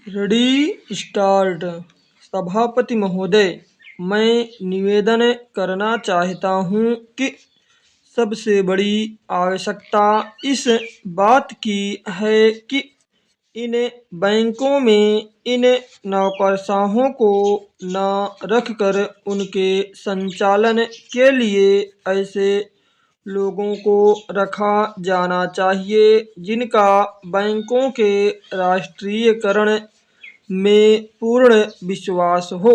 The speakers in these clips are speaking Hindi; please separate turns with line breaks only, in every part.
Ready start. सभापति महोदय, मैं निवेदन करना चाहता हूँ कि सबसे बड़ी आवश्यकता इस बात की है कि इन बैंकों में इन नौकरशाहों को न रखकर उनके संचालन के लिए ऐसे लोगों को रखा जाना चाहिए जिनका बैंकों के राष्ट्रीयकरण में पूर्ण विश्वास हो,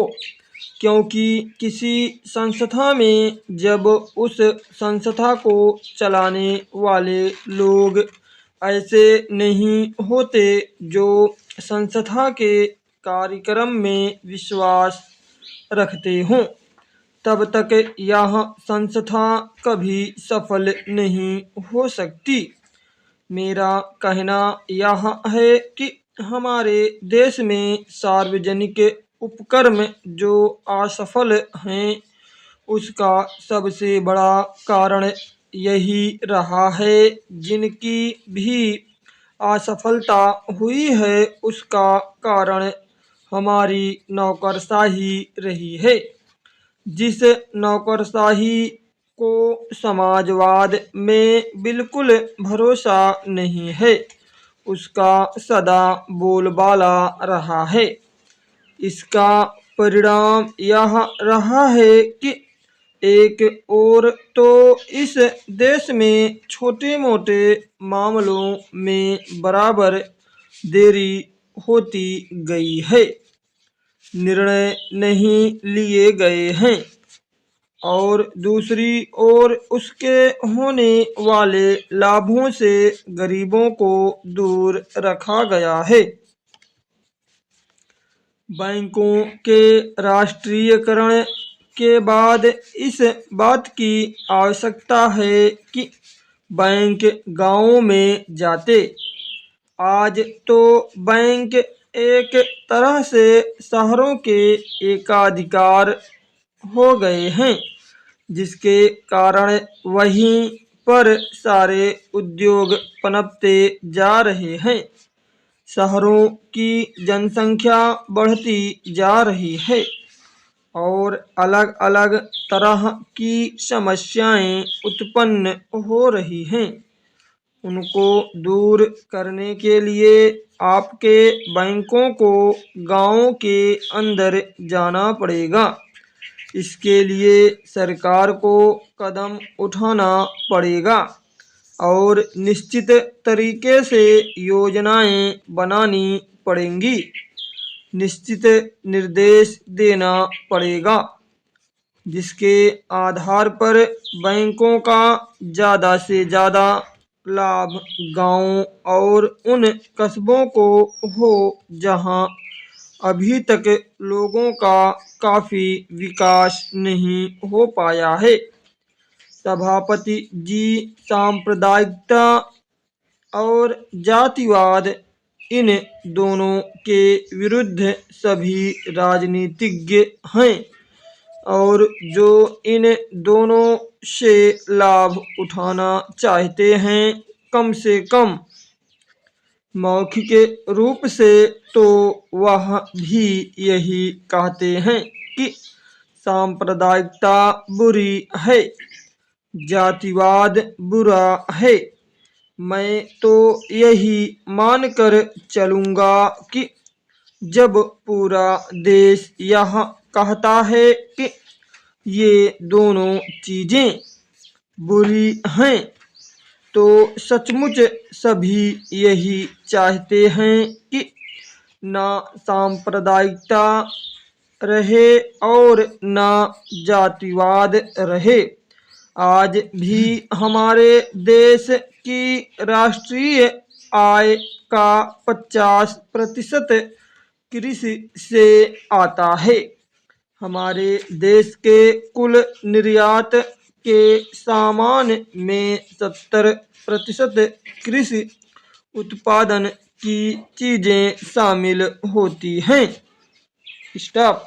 क्योंकि किसी संस्था में जब उस संस्था को चलाने वाले लोग ऐसे नहीं होते जो संस्था के कार्यक्रम में विश्वास रखते हों, तब तक यह संस्था कभी सफल नहीं हो सकती। मेरा कहना यह है कि हमारे देश में सार्वजनिक उपक्रम जो असफल हैं, उसका सबसे बड़ा कारण यही रहा है। जिनकी भी असफलता हुई है, उसका कारण हमारी नौकरशाही रही है। जिस नौकरशाही को समाजवाद में बिल्कुल भरोसा नहीं है, उसका सदा बोलबाला रहा है। इसका परिणाम यह रहा है कि एक ओर तो इस देश में छोटे मोटे मामलों में बराबर देरी होती गई है, निर्णय नहीं लिए गए हैं, और दूसरी ओर उसके होने वाले लाभों से गरीबों को दूर रखा गया है। बैंकों के राष्ट्रीयकरण के बाद इस बात की आवश्यकता है कि बैंक गांवों में जाते। आज तो बैंक एक तरह से शहरों के एकाधिकार हो गए हैं, जिसके कारण वहीं पर सारे उद्योग पनपते जा रहे हैं। शहरों की जनसंख्या बढ़ती जा रही है और अलग अलग तरह की समस्याएं उत्पन्न हो रही हैं। उनको दूर करने के लिए आपके बैंकों को गांवों के अंदर जाना पड़ेगा। इसके लिए सरकार को कदम उठाना पड़ेगा और निश्चित तरीके से योजनाएं बनानी पड़ेंगी, निश्चित निर्देश देना पड़ेगा, जिसके आधार पर बैंकों का ज़्यादा से ज़्यादा लाभ गांवों और उन कस्बों को हो जहां अभी तक लोगों का काफ़ी विकास नहीं हो पाया है। सभापति जी, सांप्रदायिकता और जातिवाद, इन दोनों के विरुद्ध सभी राजनीतिज्ञ हैं और जो इन दोनों से लाभ उठाना चाहते हैं, कम से कम मौखिक रूप से तो वह भी यही कहते हैं कि सांप्रदायिकता बुरी है, जातिवाद बुरा है। मैं तो यही मानकर चलूँगा कि जब पूरा देश यह कहता है कि ये दोनों चीज़ें बुरी हैं, तो सचमुच सभी यही चाहते हैं कि ना सांप्रदायिकता रहे और ना जातिवाद रहे। आज भी हमारे देश की राष्ट्रीय आय का 50% कृषि से आता है। हमारे देश के कुल निर्यात के सामान में 70% कृषि उत्पादन की चीज़ें शामिल होती हैं। स्टॉप।